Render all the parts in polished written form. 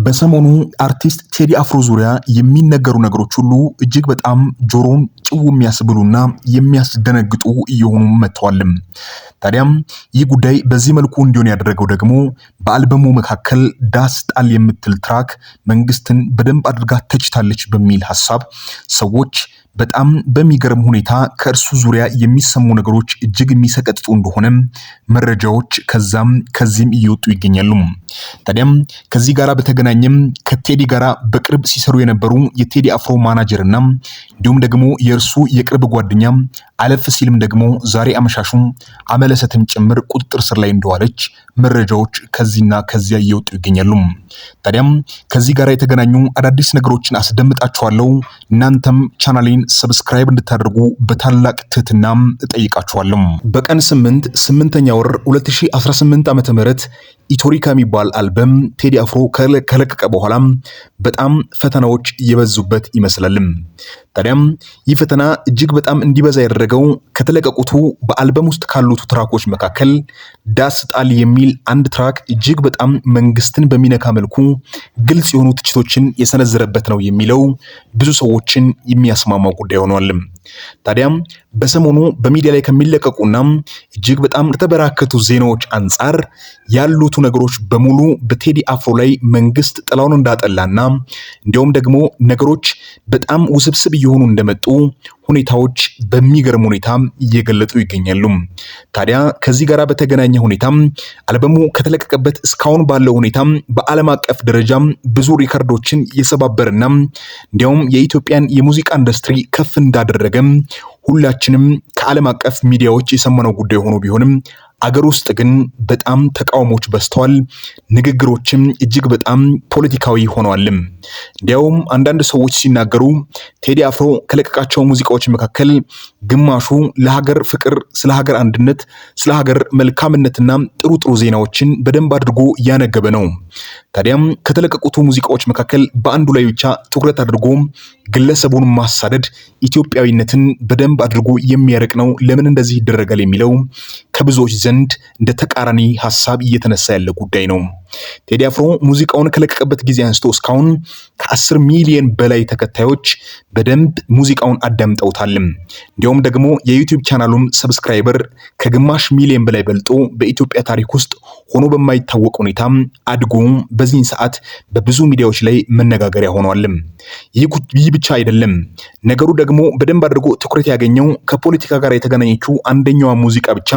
በሰሞኑ አርቲስት ቴዲ አፍሮ ዙሪያ የሚነገሩ ነገሮች ሁሉ እጅግ በጣም ጆሮን ጭው የሚያስብሉና የሚያስደነግጡ እየሆኑ መጥተዋል። ታዲያም ይህ ጉዳይ በዚህ መልኩ እንዲሆን ያደረገው ደግሞ በአልበሙ መካከል ዳስ ጣል የምትል ትራክ መንግስትን በደንብ አድርጋ ተችታለች በሚል ሐሳብ ሰዎች በጣም በሚገርም ሁኔታ ከእርሱ ዙሪያ የሚሰሙ ነገሮች እጅግ የሚሰቀጥጡ እንደሆነ መረጃዎች ከዚህም እየወጡ ይገኛሉ። ታዲያም ከዚህ ጋር በተገናኘም ከቴዲ ጋር በቅርብ ሲሰሩ የነበሩ የቴዲ አፍሮ ማናጀርና እንዲሁም ደግሞ የእርሱ የቅርብ ጓደኛ አለፍ ሲልም ደግሞ ዛሬ አመሻሹም አመለሰትም ጭምር ቁጥጥር ስር ላይ እንደዋለች መረጃዎች ከዚህና ከዚያ እየወጡ ይገኛሉ። ታዲያም ከዚህ ጋር የተገናኙ አዳዲስ ነገሮችን አስደምጣችኋለሁ። እናንተም ቻናሌን ሰብስክራይብ እንድታደርጉ በታላቅ ትህትና እጠይቃችኋለሁ። በቀን 8ኛ ወር 2018 ዓ.ም ኢቶሪካ የሚባል አልበም ቴዲ አፍሮ ከለቀቀ በኋላ በጣም ፈተናዎች የበዙበት ይመስላል። ታዲያም ይህ ፈተና እጅግ በጣም እንዲበዛ ያደረገው ከተለቀቁት በአልበም ውስጥ ካሉት ትራኮች መካከል ዳስ ጣል የሚል አንድ ትራክ እጅግ በጣም መንግስትን በሚነካ መልኩ ግልጽ የሆኑ ትችቶችን የሰነዘረበት ነው የሚለው ብዙ ሰዎችን የሚያስማማው ጉዳይ ሆኗል። ታዲያም በሰሞኑ በሚዲያ ላይ ከሚለቀቁና እጅግ በጣም ከተበራከቱ ዜናዎች አንጻር ያሉት ነገሮች በሙሉ በቴዲ አፍሮ ላይ መንግስት ጥላውን እንዳጠላና እንዲሁም ደግሞ ነገሮች በጣም ውስብስብ እየሆኑ እንደመጡ ሁኔታዎች በሚገርም ሁኔታ እየገለጡ ይገኛሉ። ታዲያ ከዚህ ጋር በተገናኘ ሁኔታ አልበሙ ከተለቀቀበት እስካሁን ባለው ሁኔታ በዓለም አቀፍ ደረጃ ብዙ ሪከርዶችን የሰባበረና እንዲያውም የኢትዮጵያን የሙዚቃ ኢንዱስትሪ ከፍ እንዳደረገ ሁላችንም ከዓለም አቀፍ ሚዲያዎች የሰማነው ጉዳይ ሆኖ ቢሆንም አገር ውስጥ ግን በጣም ተቃውሞች በዝተዋል። ንግግሮችም እጅግ በጣም ፖለቲካዊ ሆነዋል። እንዲያውም አንዳንድ ሰዎች ሲናገሩ ቴዲ አፍሮ ከለቀቃቸው ሙዚቃዎች መካከል ግማሹ ለሀገር ፍቅር፣ ስለ ሀገር አንድነት፣ ስለ ሀገር መልካምነትና ጥሩ ጥሩ ዜናዎችን በደንብ አድርጎ እያነገበ ነው። ታዲያም ከተለቀቁት ሙዚቃዎች መካከል በአንዱ ላይ ብቻ ትኩረት አድርጎ ግለሰቡን ማሳደድ ኢትዮጵያዊነትን በደንብ አድርጎ የሚያርቅ ነው። ለምን እንደዚህ ይደረጋል የሚለው ከብዙዎች ዘንድ እንደ ተቃራኒ ሐሳብ እየተነሳ ያለ ጉዳይ ነው። ቴዲ አፍሮ ሙዚቃውን ከለቀቀበት ጊዜ አንስቶ እስካሁን ከ10 ሚሊዮን በላይ ተከታዮች በደንብ ሙዚቃውን አዳምጠውታል። እንዲሁም ደግሞ የዩቲዩብ ቻናሉን ሰብስክራይበር ከግማሽ ሚሊዮን በላይ በልጦ በኢትዮጵያ ታሪክ ውስጥ ሆኖ በማይታወቅ ሁኔታ አድጎ በዚህን ሰዓት በብዙ ሚዲያዎች ላይ መነጋገሪያ ሆኗል። ይህ ብቻ አይደለም። ነገሩ ደግሞ በደንብ አድርጎ ትኩረት ያገኘው ከፖለቲካ ጋር የተገናኘችው አንደኛዋ ሙዚቃ ብቻ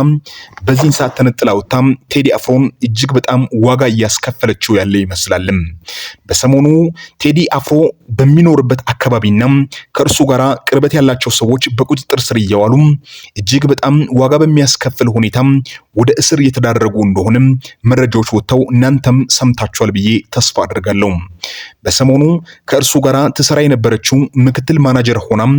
በዚህን ሰዓት ተነጥላ ወጥታ ቴዲ አፍሮን እጅግ በጣም ዋጋ እያስከፈለችው ያለ ይመስላል። በሰሞኑ ቴዲ አፍሮ በሚኖርበት አካባቢና ከእርሱ ጋር ቅርበት ያላቸው ሰዎች በቁጥጥር ስር እየዋሉ እጅግ በጣም ዋጋ በሚያስከፍል ሁኔታ ወደ እስር እየተዳረጉ እንደሆነ መረጃዎች ወጥተው እናንተም ሰምታችኋል ብዬ ተስፋ አድርጋለሁ። በሰሞኑ ከእርሱ ጋር ትሰራ የነበረችው ምክትል ማናጀር ሆናም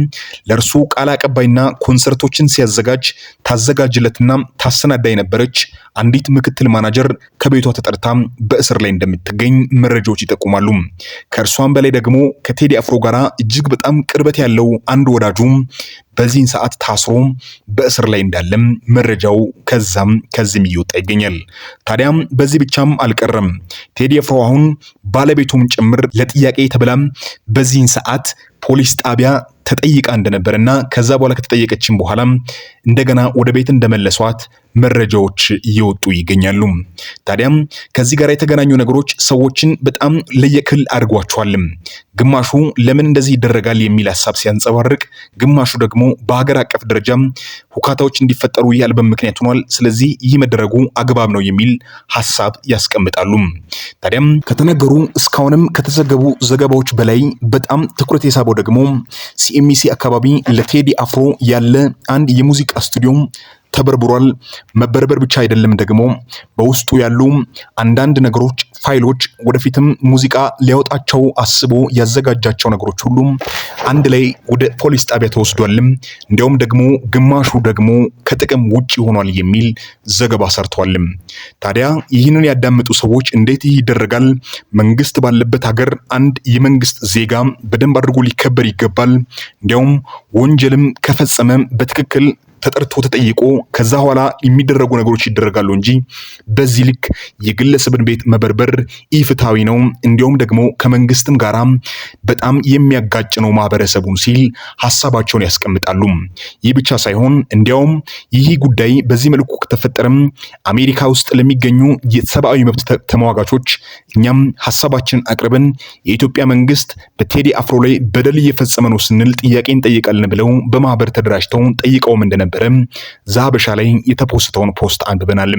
ለእርሱ ቃል አቀባይና ኮንሰርቶችን ሲያዘጋጅ ታዘጋጅለትና ታሰናዳ የነበረች አንዲት ምክትል ማናጀር ከቤቷ ተጠርታ በእስር ላይ እንደምትገኝ መረጃዎች ይጠቁማሉ። ከእርሷም በላይ ደግሞ ከቴዲ አፍሮ ጋር እጅግ በጣም ቅርበት ያለው አንድ ወዳጁ በዚህን ሰዓት ታስሮ በእስር ላይ እንዳለም መረጃው ከዚህም እየወጣ ይገኛል። ታዲያም በዚህ ብቻም አልቀረም። ቴዲ አፍሮ አሁን ባለቤቱም ጭምር ለጥያቄ ተብላም በዚህን ሰዓት ፖሊስ ጣቢያ ተጠይቃ እንደነበረና ከዛ በኋላ ከተጠየቀችም በኋላ እንደገና ወደ ቤት እንደመለሷት መረጃዎች እየወጡ ይገኛሉ። ታዲያም ከዚህ ጋር የተገናኙ ነገሮች ሰዎችን በጣም ለየክል አድርጓቸዋል። ግማሹ ለምን እንደዚህ ይደረጋል የሚል ሐሳብ ሲያንጸባርቅ፣ ግማሹ ደግሞ በሀገር አቀፍ ደረጃ ሁካታዎች እንዲፈጠሩ ይህ አልበም ምክንያት ሆኗል፣ ስለዚህ ይህ መደረጉ አግባብ ነው የሚል ሐሳብ ያስቀምጣሉ። ታዲያም ከተነገሩ እስካሁንም ከተዘገቡ ዘገባዎች በላይ በጣም ትኩረት የሳበው ደግሞ ሲኤምሲ አካባቢ ለቴዲ አፍሮ ያለ አንድ የሙዚቃ ስቱዲዮ ተበርብሯል። መበርበር ብቻ አይደለም ደግሞ በውስጡ ያሉ አንዳንድ ነገሮች፣ ፋይሎች ወደፊትም ሙዚቃ ሊያወጣቸው አስቦ ያዘጋጃቸው ነገሮች ሁሉ አንድ ላይ ወደ ፖሊስ ጣቢያ ተወስዷል። እንዲያውም ደግሞ ግማሹ ደግሞ ከጥቅም ውጪ ሆኗል የሚል ዘገባ ሰርቷል። ታዲያ ይህንን ያዳመጡ ሰዎች እንዴት ይህ ይደረጋል? መንግስት ባለበት ሀገር አንድ የመንግስት ዜጋ በደንብ አድርጎ ሊከበር ይገባል። እንዲያውም ወንጀልም ከፈጸመ በትክክል ተጠርቶ ተጠይቆ ከዛ ኋላ የሚደረጉ ነገሮች ይደረጋሉ እንጂ በዚህ ልክ የግለሰብን ቤት መበርበር ኢፍትሐዊ ነው፣ እንዲሁም ደግሞ ከመንግስትም ጋራ በጣም የሚያጋጭ ነው ማህበረሰቡን ሲል ሀሳባቸውን ያስቀምጣሉ። ይህ ብቻ ሳይሆን እንዲያውም ይህ ጉዳይ በዚህ መልኩ ከተፈጠረም አሜሪካ ውስጥ ለሚገኙ የሰብአዊ መብት ተሟጋቾች እኛም ሀሳባችንን አቅርበን የኢትዮጵያ መንግስት በቴዲ አፍሮ ላይ በደል እየፈጸመ ነው ስንል ጥያቄ እንጠይቃለን ብለው በማህበር ተደራጅተው ጠይቀውም እንደነበረ ዛበሻ ላይ የተፖስተውን ፖስት አንብበናል።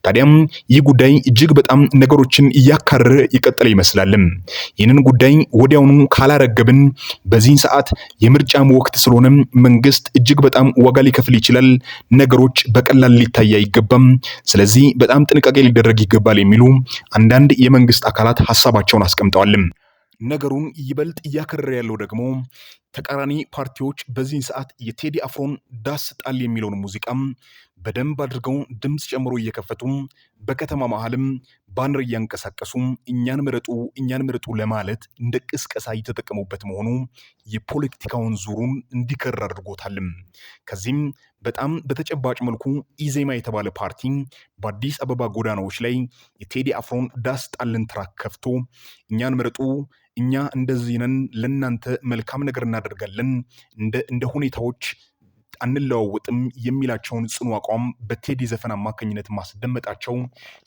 ታዲያም ይህ ጉዳይ እጅግ በጣም ነገሮችን እያካረረ የቀጠለ ይመስላል። ይህንን ጉዳይ ወዲያውኑ ካላረገብን በዚህን ሰዓት የምርጫም ወቅት ስለሆነ መንግስት እጅግ በጣም ዋጋ ሊከፍል ይችላል። ነገሮች በቀላል ሊታይ አይገባም። ስለዚህ በጣም ጥንቃቄ ሊደረግ ይገባል የሚሉ አንዳንድ የመንግስት አካላት ሀሳባቸውን አስቀምጠዋል። ነገሩን ይበልጥ እያከረረ ያለው ደግሞ ተቃራኒ ፓርቲዎች በዚህን ሰዓት የቴዲ አፍሮን ዳስ ጣል የሚለውን ሙዚቃም በደንብ አድርገው ድምፅ ጨምሮ እየከፈቱ በከተማ መሃልም ባነር እያንቀሳቀሱ እኛን ምረጡ ለማለት እንደ ቅስቀሳ እየተጠቀሙበት መሆኑ የፖለቲካውን ዙሩን እንዲከር አድርጎታል። ከዚህም በጣም በተጨባጭ መልኩ ኢዜማ የተባለ ፓርቲ በአዲስ አበባ ጎዳናዎች ላይ የቴዲ አፍሮን ዳስ ጣልን ትራክ ከፍቶ እኛን ምረጡ፣ እኛ እንደዚህ ነን፣ ለእናንተ መልካም ነገር እናደርጋለን፣ እንደ ሁኔታዎች አንለዋወጥም የሚላቸውን ጽኑ አቋም በቴዲ ዘፈን አማካኝነት ማስደመጣቸው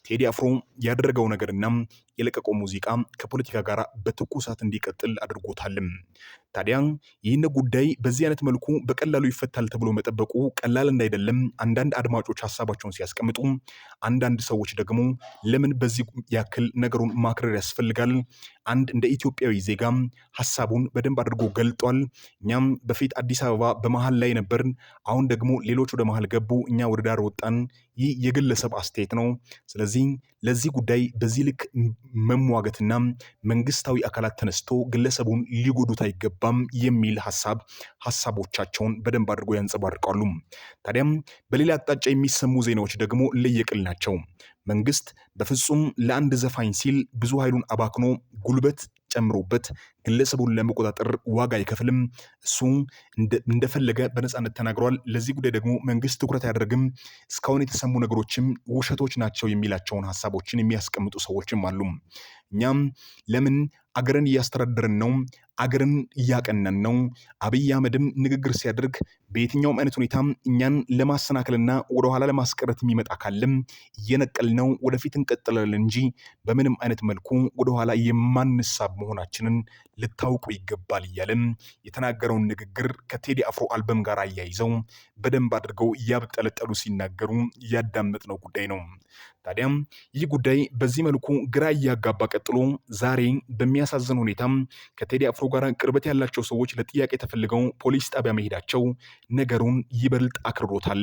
ቴዲ አፍሮ ያደረገው ነገርና የለቀቀው ሙዚቃ ከፖለቲካ ጋር በትኩሳት እንዲቀጥል አድርጎታል። ታዲያ ይህን ጉዳይ በዚህ አይነት መልኩ በቀላሉ ይፈታል ተብሎ መጠበቁ ቀላል እንዳይደለም አንዳንድ አድማጮች ሀሳባቸውን ሲያስቀምጡ፣ አንዳንድ ሰዎች ደግሞ ለምን በዚህ ያክል ነገሩን ማክረር ያስፈልጋል? አንድ እንደ ኢትዮጵያዊ ዜጋ ሀሳቡን በደንብ አድርጎ ገልጧል። እኛም በፊት አዲስ አበባ በመሃል ላይ ነበርን፣ አሁን ደግሞ ሌሎች ወደ መሃል ገቡ፣ እኛ ወደ ዳር ወጣን። ይህ የግለሰብ አስተያየት ነው። ስለዚህ ለዚህ ጉዳይ በዚህ ልክ መሟገትና መንግስታዊ አካላት ተነስቶ ግለሰቡን ሊጎዱት አይገባም የሚል ሀሳቦቻቸውን በደንብ አድርጎ ያንጸባርቃሉ። ታዲያም በሌላ አቅጣጫ የሚሰሙ ዜናዎች ደግሞ ለየቅል ናቸው። መንግስት በፍጹም ለአንድ ዘፋኝ ሲል ብዙ ኃይሉን አባክኖ ጉልበት ጨምሮበት ግለሰቡን ለመቆጣጠር ዋጋ አይከፍልም። እሱ እንደፈለገ በነፃነት ተናግሯል። ለዚህ ጉዳይ ደግሞ መንግስት ትኩረት አያደርግም። እስካሁን የተሰሙ ነገሮችም ውሸቶች ናቸው የሚላቸውን ሀሳቦችን የሚያስቀምጡ ሰዎችም አሉ። እኛም ለምን አገርን እያስተዳደርን ነው፣ አገርን እያቀናን ነው። አብይ አህመድም ንግግር ሲያደርግ በየትኛውም አይነት ሁኔታ እኛን ለማሰናከልና ወደኋላ ለማስቀረት የሚመጣ ካለም እየነቀል ነው ወደፊት እንቀጥላለን እንጂ በምንም አይነት መልኩ ወደኋላ የማንሳብ መሆናችንን ልታውቁ ይገባል እያለም የተናገረውን ንግግር ከቴዲ አፍሮ አልበም ጋር አያይዘው በደንብ አድርገው እያብጠለጠሉ ሲናገሩ ያዳመጥነው ጉዳይ ነው። ታዲያም ይህ ጉዳይ በዚህ መልኩ ግራ እያጋባ ቀጥሎ ዛሬ በሚያሳዝን ሁኔታ ከቴዲ አፍሮ ጋር ቅርበት ያላቸው ሰዎች ለጥያቄ ተፈልገው ፖሊስ ጣቢያ መሄዳቸው ነገሩን ይበልጥ አክርሮታል።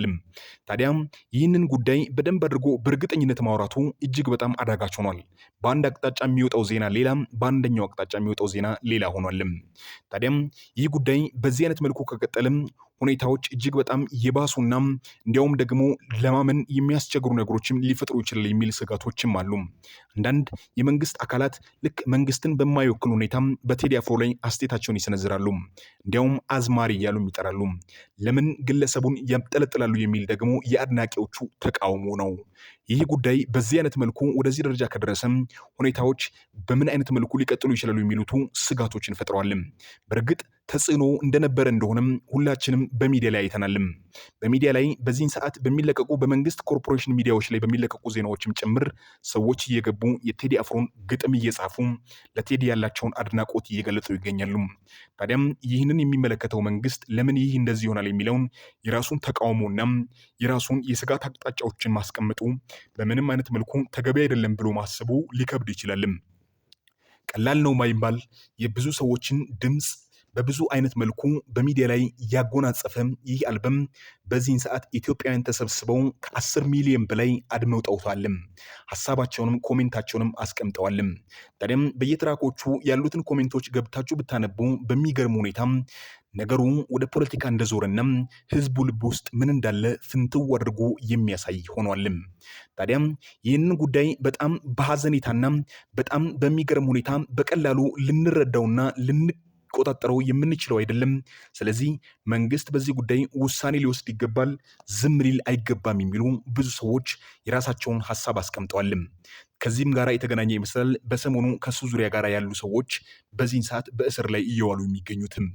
ታዲያም ይህንን ጉዳይ በደንብ አድርጎ በእርግጠኝነት ማውራቱ እጅግ በጣም አዳጋች ሆኗል። በአንድ አቅጣጫ የሚወጣው ዜና ሌላ፣ በአንደኛው አቅጣጫ የሚወጣው ዜና ሌላ ሆኗል። ታዲያም ይህ ጉዳይ በዚህ አይነት መልኩ ከቀጠለም ሁኔታዎች እጅግ በጣም የባሱና እንዲያውም ደግሞ ለማመን የሚያስቸግሩ ነገሮችም ሊፈጥሩ ይችላል የሚል ስጋቶችም አሉ። አንዳንድ የመንግስት አካላት ልክ መንግስትን በማይወክል ሁኔታ በቴዲ አፍሮ ላይ አስተያየታቸውን ይሰነዝራሉ። እንዲያውም አዝማሪ እያሉ ይጠራሉ። ለምን ግለሰቡን ያብጠለጥላሉ የሚል ደግሞ የአድናቂዎቹ ተቃውሞ ነው። ይህ ጉዳይ በዚህ አይነት መልኩ ወደዚህ ደረጃ ከደረሰም ሁኔታዎች በምን አይነት መልኩ ሊቀጥሉ ይችላሉ የሚሉት ስጋቶችን ፈጥረዋል። በእርግጥ ተጽዕኖ እንደነበረ እንደሆነም ሁላችንም በሚዲያ ላይ አይተናልም። በሚዲያ ላይ በዚህን ሰዓት በሚለቀቁ በመንግስት ኮርፖሬሽን ሚዲያዎች ላይ በሚለቀቁ ዜናዎችም ጭምር ሰዎች እየገቡ የቴዲ አፍሮን ግጥም እየጻፉ ለቴዲ ያላቸውን አድናቆት እየገለጹ ይገኛሉ። ታዲያም ይህንን የሚመለከተው መንግስት ለምን ይህ እንደዚህ ይሆናል የሚለውን የራሱን ተቃውሞና የራሱን የስጋት አቅጣጫዎችን ማስቀመጡ በምንም አይነት መልኩ ተገቢ አይደለም ብሎ ማሰቡ ሊከብድ ይችላልም። ቀላል ነው ማይባል የብዙ ሰዎችን ድምፅ በብዙ አይነት መልኩ በሚዲያ ላይ ያጎናጸፈ ይህ አልበም በዚህን ሰዓት ኢትዮጵያውያን ተሰብስበው ከ10 ሚሊዮን በላይ አድምጠውታል። ሀሳባቸውንም ኮሜንታቸውንም አስቀምጠዋል። ታዲያም በየትራኮቹ ያሉትን ኮሜንቶች ገብታችሁ ብታነቡ በሚገርም ሁኔታ ነገሩ ወደ ፖለቲካ እንደዞረና ህዝቡ ልብ ውስጥ ምን እንዳለ ፍንትው አድርጎ የሚያሳይ ሆኗል። ታዲያም ይህንን ጉዳይ በጣም በሐዘኔታና በጣም በሚገርም ሁኔታ በቀላሉ ልንረዳውና ልንቆጣጠረው የምንችለው አይደለም። ስለዚህ መንግስት በዚህ ጉዳይ ውሳኔ ሊወስድ ይገባል፣ ዝም ሊል አይገባም የሚሉ ብዙ ሰዎች የራሳቸውን ሀሳብ አስቀምጠዋል። ከዚህም ጋር የተገናኘ ይመስላል በሰሞኑ ከሱ ዙሪያ ጋር ያሉ ሰዎች በዚህን ሰዓት በእስር ላይ እየዋሉ የሚገኙትም።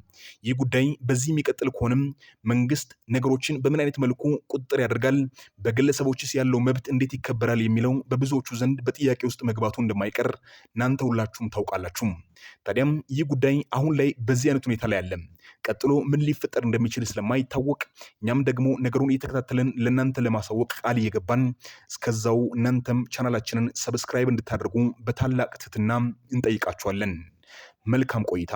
ይህ ጉዳይ በዚህ የሚቀጥል ከሆነም መንግስት ነገሮችን በምን አይነት መልኩ ቁጥጥር ያደርጋል፣ በግለሰቦችስ ያለው መብት እንዴት ይከበራል የሚለው በብዙዎቹ ዘንድ በጥያቄ ውስጥ መግባቱ እንደማይቀር እናንተ ሁላችሁም ታውቃላችሁ። ታዲያም ይህ ጉዳይ አሁን ላይ በዚህ አይነት ሁኔታ ላይ አለ። ቀጥሎ ምን ሊፈጠር እንደሚችል ስለማይታወቅ እኛም ደግሞ ነገሩን እየተከታተልን ለእናንተ ለማሳወቅ ቃል እየገባን እስከዛው እናንተም ቻናላችንን ሰብስክራይብ እንድታደርጉ በታላቅ ትህትና እንጠይቃችኋለን። መልካም ቆይታ